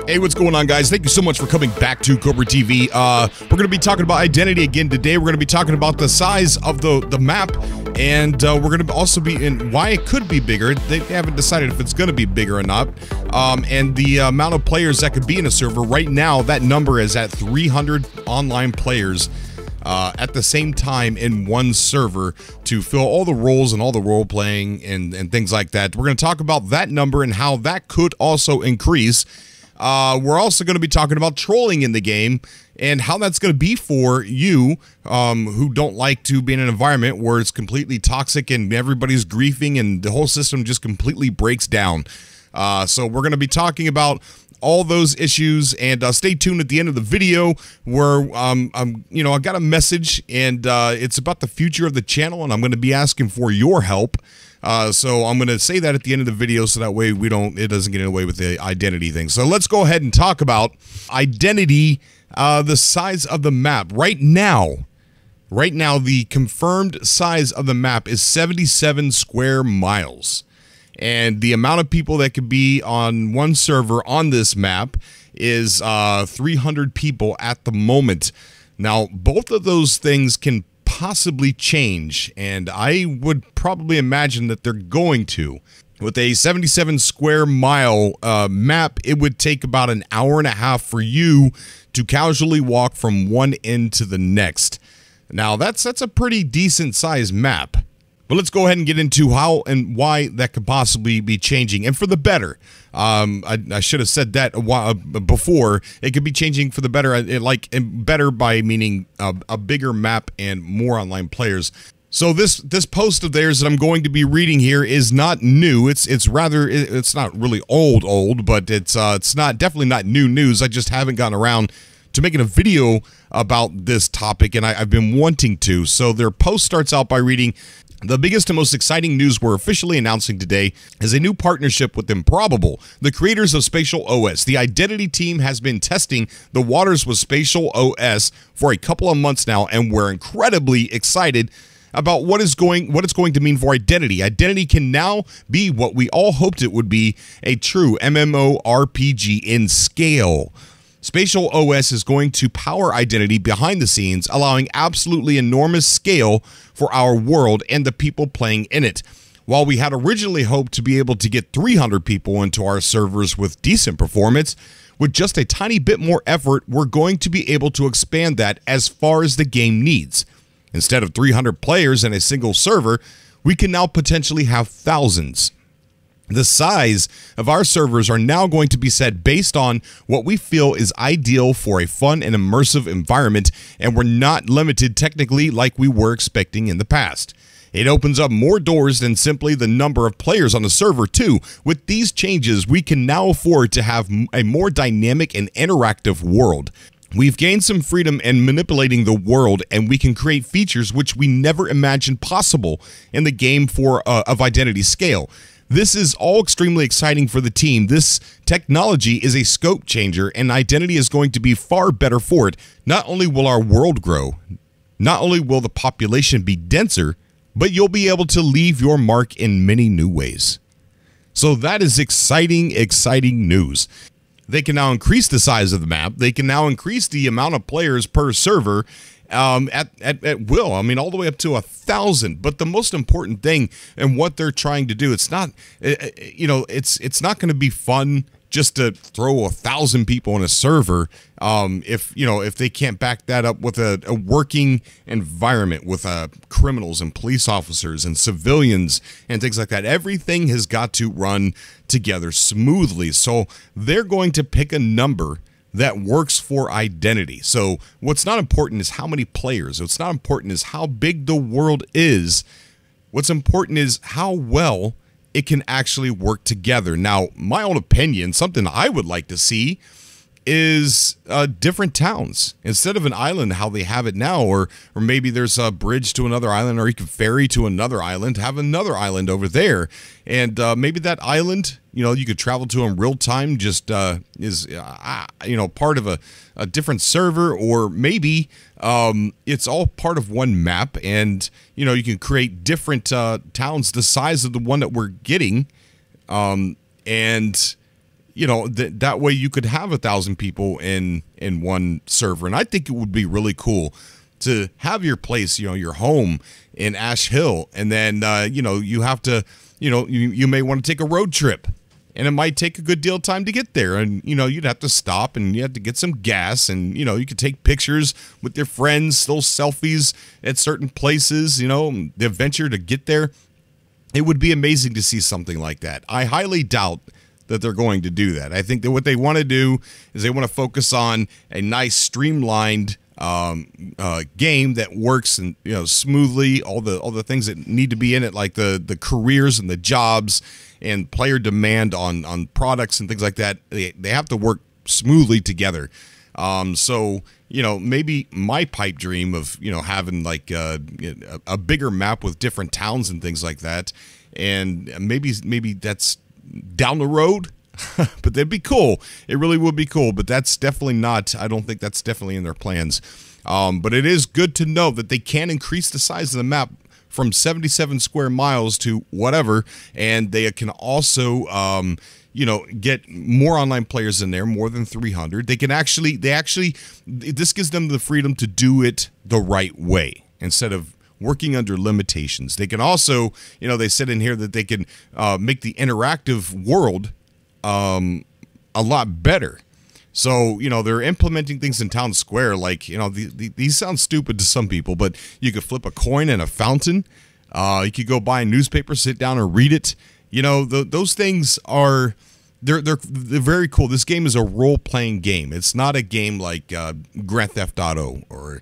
Hey, what's going on, guys? Thank you so much for coming back to Cobra TV. We're going to be talking about identity again today. We're going to be talking about the size of the map, and we're going to also be in why it could be bigger. They haven't decided if it's going to be bigger or not. And the amount of players that could be in a server. Right now, that number is at 300 online players at the same time in one server to fill all the roles and all the role playing and things like that. We're going to talk about that number and how that could also increase. We're also going to be talking about trolling in the game and how that's going to be for you who don't like to be in an environment where it's completely toxic and everybody's griefing and the whole system just completely breaks down. So we're going to be talking about all those issues, and stay tuned at the end of the video where I got a message, and it's about the future of the channel, and I'm going to be asking for your help. So I'm going to say that at the end of the video so that way it doesn't get in the way with the identity thing. So let's go ahead and talk about identity, the size of the map. Right now, the confirmed size of the map is 77 square miles. And the amount of people that could be on one server on this map is 300 people at the moment. Now, both of those things can possibly change, and I would probably imagine that they're going to. With a 77 square mile map, it would take about an hour and a half for you to casually walk from one end to the next. Now, that's a pretty decent sized map. But let's go ahead and get into how and why that could possibly be changing, and for the better. I should have said that a while before. It could be changing for the better, better by meaning a bigger map and more online players. So this post of theirs that I'm going to be reading here is not new. It's not really old, but it's definitely not new news. I just haven't gotten around to making a video about this topic, and I've been wanting to. So their post starts out by reading, "The biggest and most exciting news we're officially announcing today is a new partnership with Improbable, the creators of Spatial OS. The Identity team has been testing the waters with Spatial OS for a couple of months now, and we're incredibly excited about what it's going to mean for Identity. Identity can now be what we all hoped it would be, a true MMORPG in scale. Spatial OS is going to power Identity behind the scenes, allowing absolutely enormous scale for our world and the people playing in it. While we had originally hoped to be able to get 300 people into our servers with decent performance, with just a tiny bit more effort, we're going to be able to expand that as far as the game needs. Instead of 300 players in a single server, we can now potentially have thousands. The size of our servers are now going to be set based on what we feel is ideal for a fun and immersive environment, and we're not limited technically like we were expecting in the past. It opens up more doors than simply the number of players on the server too. With these changes, we can now afford to have a more dynamic and interactive world. We've gained some freedom in manipulating the world, and we can create features which we never imagined possible in the game of Identity scale. This is all extremely exciting for the team. This technology is a scope changer, and Identity is going to be far better for it. Not only will our world grow, not only will the population be denser, but you'll be able to leave your mark in many new ways." So that is exciting news. They can now increase the size of the map. They can now increase the amount of players per server at will. I mean, all the way up to 1,000. But the most important thing and what they're trying to do, it's not, it's not going to be fun just to throw 1,000 people in a server if they can't back that up with a working environment with criminals and police officers and civilians and things like that. Everything has got to run together smoothly. So they're going to pick a number that works for Identity. So what's not important is how many players. What's not important is how big the world is. What's important is how well it can actually work together. Now, my own opinion, something I would like to see is different towns. Instead of an island, how they have it now, or maybe there's a bridge to another island, or you can ferry to another island, have another island over there. And maybe that island, you could travel to in real time, just is, part of a different server, or maybe it's all part of one map, and, you can create different towns the size of the one that we're getting, and you know, that way you could have 1,000 people in one server. And I think it would be really cool to have your place, you know, your home in Ash Hill, and then you know, you have to, you know, you may want to take a road trip, and it might take a good deal of time to get there, and you know, you'd have to stop and you have to get some gas, and you know, you could take pictures with your friends, those selfies at certain places, you know, the adventure to get there. It would be amazing to see something like that. I highly doubt that they're going to do that. I think that what they want to do is they want to focus on a nice streamlined game that works and, you know, smoothly, all the things that need to be in it, like the careers and the jobs and player demand on products and things like that. They have to work smoothly together. So, you know, maybe my pipe dream of, you know, having like a bigger map with different towns and things like that, and maybe that's down the road, but that'd be cool. It really would be cool, but that's definitely not, I don't think that's definitely in their plans. But it is good to know that they can increase the size of the map from 77 square miles to whatever, and they can also, you know, get more online players in there, more than 300. They actually, this gives them the freedom to do it the right way instead of working under limitations. They can also, you know, they said in here that they can make the interactive world a lot better. So, you know, they're implementing things in Town Square, like, you know, these sound stupid to some people, but you could flip a coin in a fountain. You could go buy a newspaper, sit down and read it. You know, those things are, they're very cool. This game is a role-playing game. It's not a game like Grand Theft Auto or,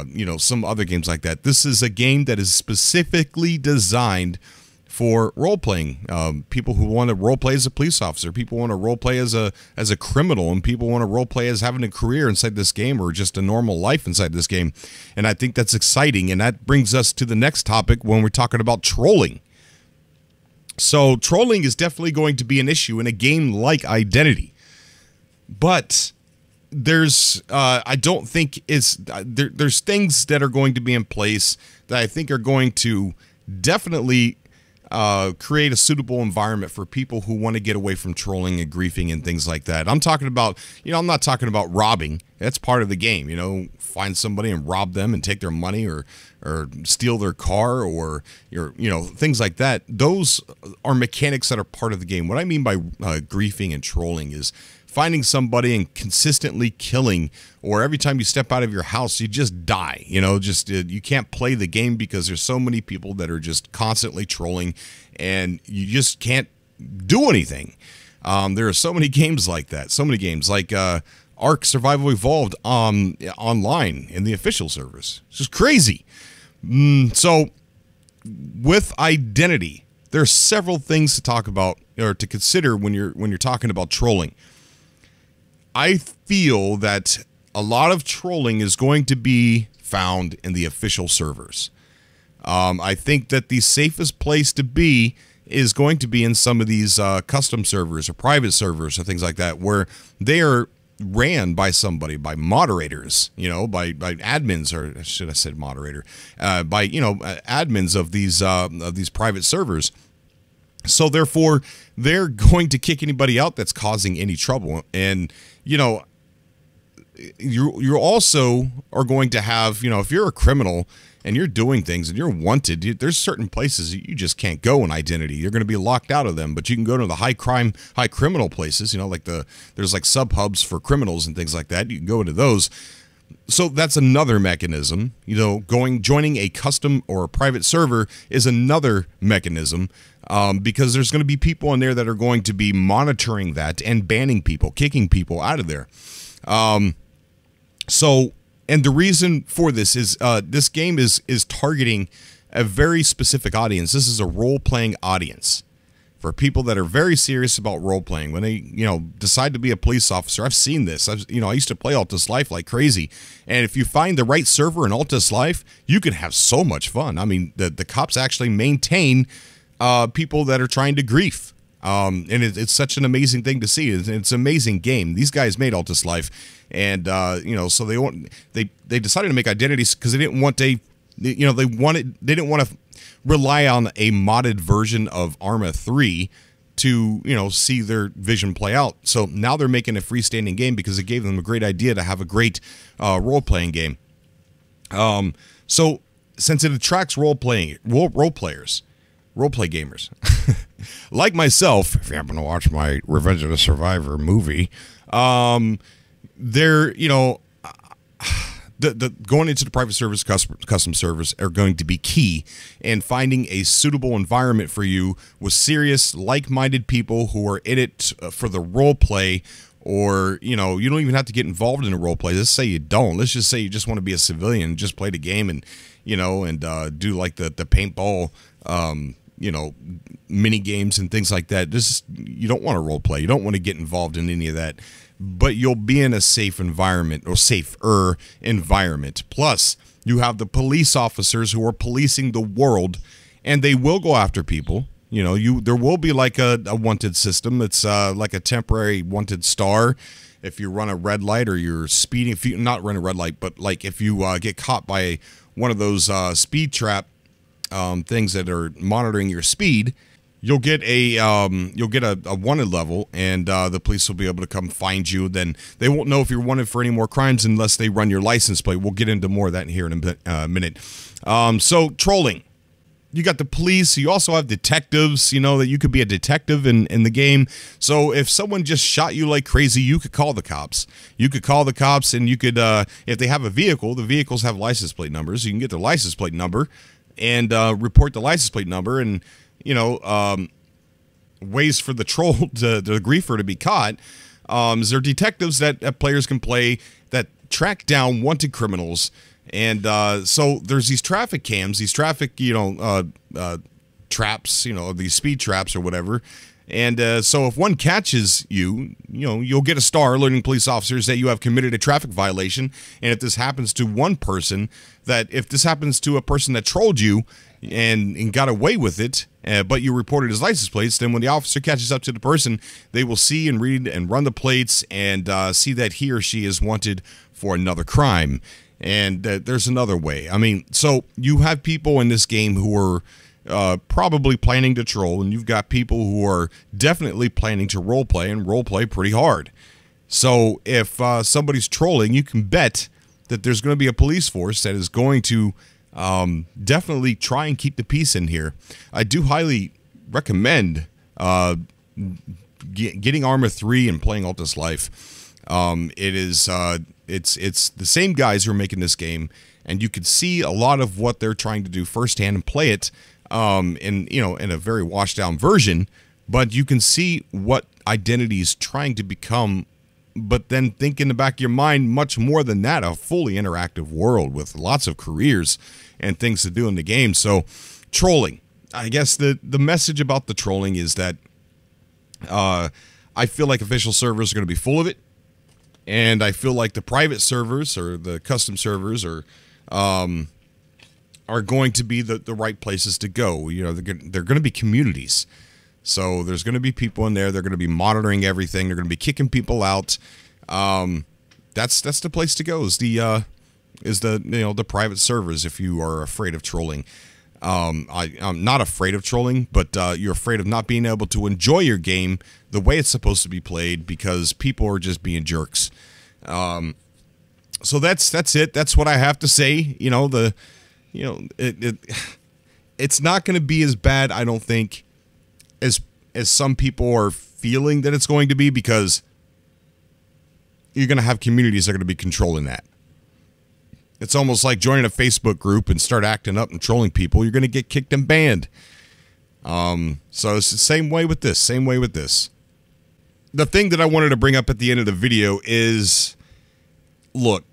you know, some other games like that. This is a game that is specifically designed for role-playing. People who want to role-play as a police officer, people want to role-play as a criminal, and people want to role-play as having a career inside this game or just a normal life inside this game. And I think that's exciting, and that brings us to the next topic when we're talking about trolling. So trolling is definitely going to be an issue in a game like Identity, but there's I don't think there's things that are going to be in place that I think are going to definitely create a suitable environment for people who want to get away from trolling and griefing and things like that. I'm talking about, you know, I'm not talking about robbing. That's part of the game, you know, find somebody and rob them and take their money or steal their car or, you know, things like that. Those are mechanics that are part of the game. What I mean by griefing and trolling is finding somebody and consistently killing, or every time you step out of your house, you just die. You know, just you can't play the game because there's so many people that are just constantly trolling, and you just can't do anything. There are so many games like that. So many games like Ark Survival Evolved online in the official servers. It's just crazy. So with Identity, there are several things to talk about or to consider when you're talking about trolling. I feel that a lot of trolling is going to be found in the official servers. I think that the safest place to be is going to be in some of these custom servers or private servers or things like that, where they are ran by somebody, by moderators, you know, by admins, or should I say moderator, by, you know, admins of these private servers. So therefore, they're going to kick anybody out that's causing any trouble. And, you know, you also are going to have, you know, if you're a criminal and you're doing things and you're wanted, there's certain places you just can't go in Identity. You're going to be locked out of them, but you can go to the high crime, high criminal places, you know, like there's like sub hubs for criminals and things like that. You can go into those. So that's another mechanism. You know, joining a custom or a private server is another mechanism, because there's going to be people in there that are going to be monitoring that and banning people, kicking people out of there. And the reason for this is this game is targeting a very specific audience. This is a role-playing audience for people that are very serious about role-playing. When they, you know, decide to be a police officer, I've seen this. You know, I used to play Altus Life like crazy, and if you find the right server in Altus Life, you can have so much fun. I mean, the cops actually maintain people that are trying to grief. And it's such an amazing thing to see. It's an amazing game. These guys made Altus Life, and you know, so they decided to make Identities because they didn't want they didn't want to rely on a modded version of ARMA 3 to, you know, see their vision play out. So now they're making a freestanding game because it gave them a great idea to have a great role-playing game. So since it attracts role play gamers, like myself, if you happen to watch my Revenge of the Survivor movie, they're, you know, the going into the private service, custom servers are going to be key in finding a suitable environment for you with serious, like-minded people who are in it for the role play. Or, you know, you don't even have to get involved in a role play. Let's say you don't. Let's just say you just want to be a civilian, just play the game, and, you know, and do like the paintball, you know, mini games and things like that. You don't want to role play. You don't want to get involved in any of that. But you'll be in a safe environment, or safer environment. Plus, you have the police officers who are policing the world, and they will go after people. You know, there will be like a wanted system. It's like a temporary wanted star. If you run a red light or you're speeding, if you not run a red light, but like if you get caught by one of those speed trap things that are monitoring your speed, you'll get a wanted level, and the police will be able to come find you. Then they won't know if you're wanted for any more crimes unless they run your license plate. We'll get into more of that here in a minute. So trolling. You got the police. You also have detectives, you know, that you could be a detective in the game. So if someone just shot you like crazy, you could call the cops. You could call the cops, and you could, if they have a vehicle, the vehicles have license plate numbers. You can get the license plate number and report the license plate number, and, you know, ways for the troll, the griefer to be caught. Is there detectives that players can play that track down wanted criminals. And so there's these traffic cams, these traffic, you know, traps, you know, these speed traps or whatever. And so if one catches you, you know, you'll get a star alerting police officers that you have committed a traffic violation. And if this happens to one person, if this happens to a person that trolled you and got away with it, but you reported his license plates, then when the officer catches up to the person, they will see and read and run the plates and see that he or she is wanted for another crime. And there's another way. I mean, so you have people in this game who are probably planning to troll, and you've got people who are definitely planning to role play, and role play pretty hard. So if somebody's trolling, you can bet that there's going to be a police force that is going to definitely try and keep the peace in here. I do highly recommend getting ARMA 3 and playing Altus Life. It is it's the same guys who are making this game, and you can see a lot of what they're trying to do firsthand and play it in a very washed down version, but you can see what Identity is trying to become. But then think in the back of your mind, much more than that, a fully interactive world with lots of careers and things to do in the game. So trolling, I guess the message about the trolling is that I feel like official servers are going to be full of it. And I feel like the private servers or the custom servers are going to be the right places to go. You know, they're going to be communities. So there's going to be people in there. They're going to be monitoring everything. They're going to be kicking people out. That's the place to go. Is the private servers if you are afraid of trolling. I'm not afraid of trolling, but you're afraid of not being able to enjoy your game the way it's supposed to be played because people are just being jerks. So that's it. That's what I have to say. You know, it's not going to be as bad, I don't think, as some people are feeling that it's going to be, because you're going to have communities that are going to be controlling that. It's almost like joining a Facebook group and start acting up and trolling people. You're going to get kicked and banned. So it's the same way with this. Same way with this. The thing that I wanted to bring up at the end of the video is, look,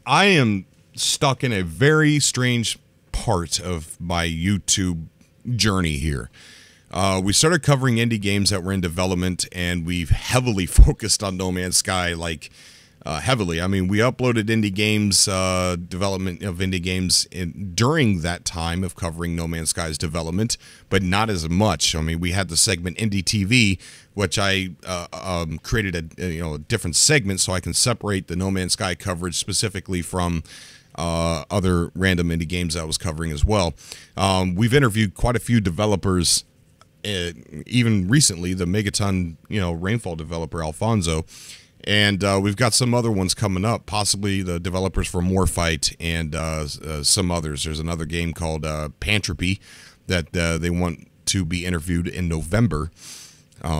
I am stuck in a very strange part of my YouTube journey here. We started covering indie games that were in development, and we've heavily focused on No Man's Sky, like heavily. I mean, we uploaded indie games, development of indie games during that time of covering No Man's Sky's development, but not as much. I mean, we had the segment Indie TV, which I created a different segment so I can separate the No Man's Sky coverage specifically from other random indie games I was covering as well. We've interviewed quite a few developers even recently, the Megaton, Rainfall developer, Alfonso. And we've got some other ones coming up, possibly the developers for Morfight and some others. There's another game called Pantropy that they want to be interviewed in November.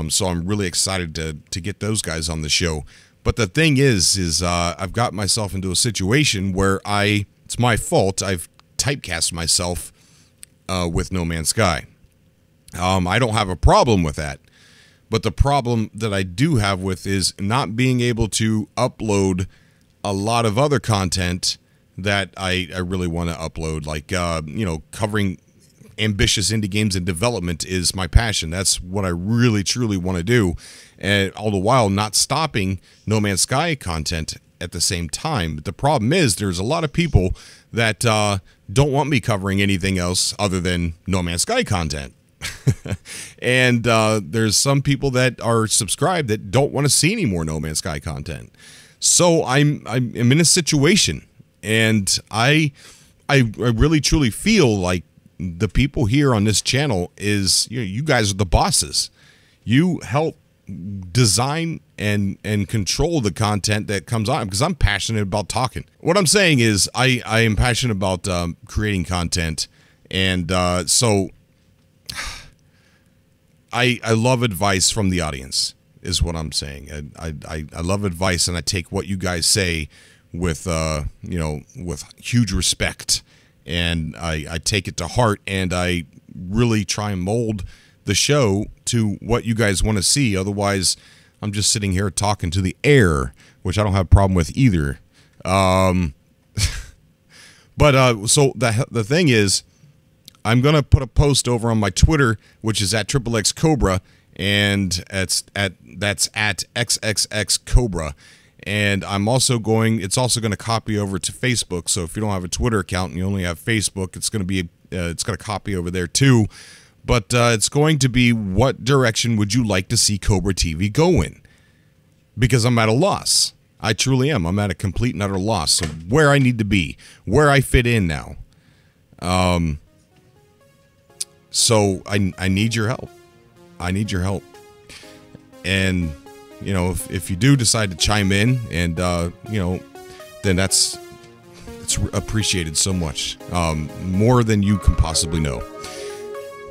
So I'm really excited to get those guys on the show. But the thing is I've got myself into a situation where it's my fault. I've typecast myself with No Man's Sky. I don't have a problem with that. But the problem that I do have with is not being able to upload a lot of other content that I really want to upload. Like, covering ambitious indie games in development is my passion. That's what I really, truly want to do. And all the while not stopping No Man's Sky content at the same time. But the problem is there's a lot of people that don't want me covering anything else other than No Man's Sky content. And there's some people that are subscribed that don't want to see any more No Man's Sky content. So I'm in a situation, and I really truly feel like the people here on this channel is, you guys are the bosses. You help design and control the content that comes on, because I'm passionate about talking. What I'm saying is I am passionate about creating content, and so I love advice from the audience, is what I'm saying. I love advice, and I take what you guys say with with huge respect, and I take it to heart, and I really try and mold the show to what you guys want to see. Otherwise, I'm just sitting here talking to the air, which I don't have a problem with either. But so the thing is, I'm going to put a post over on my Twitter, which is at XXXCobra, and that's at XXXCobra. And I'm also it's also going to copy over to Facebook. So if you don't have a Twitter account and you only have Facebook, it's going to copy over there too. But it's going to be, what direction would you like to see Cobra TV go in? Because I'm at a loss. I truly am. I'm at a complete and utter loss. So where I need to be, where I fit in now. So I need your help. I need your help. And, if you do decide to chime in, and, then it's appreciated so much. More than you can possibly know.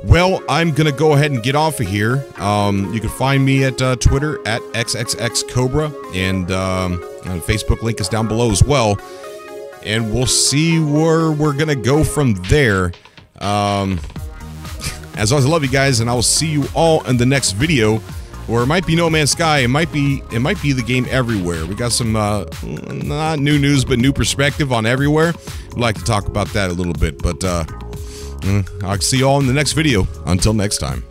Well, I'm going to go ahead and get off of here. You can find me at Twitter at XXXCobra, and the Facebook link is down below as well. And we'll see where we're going to go from there. As always, I love you guys, and I will see you all in the next video, where it might be No Man's Sky. It might be the game everywhere. We got some not new news, but new perspective on everywhere. I'd like to talk about that a little bit, but I'll see you all in the next video. Until next time.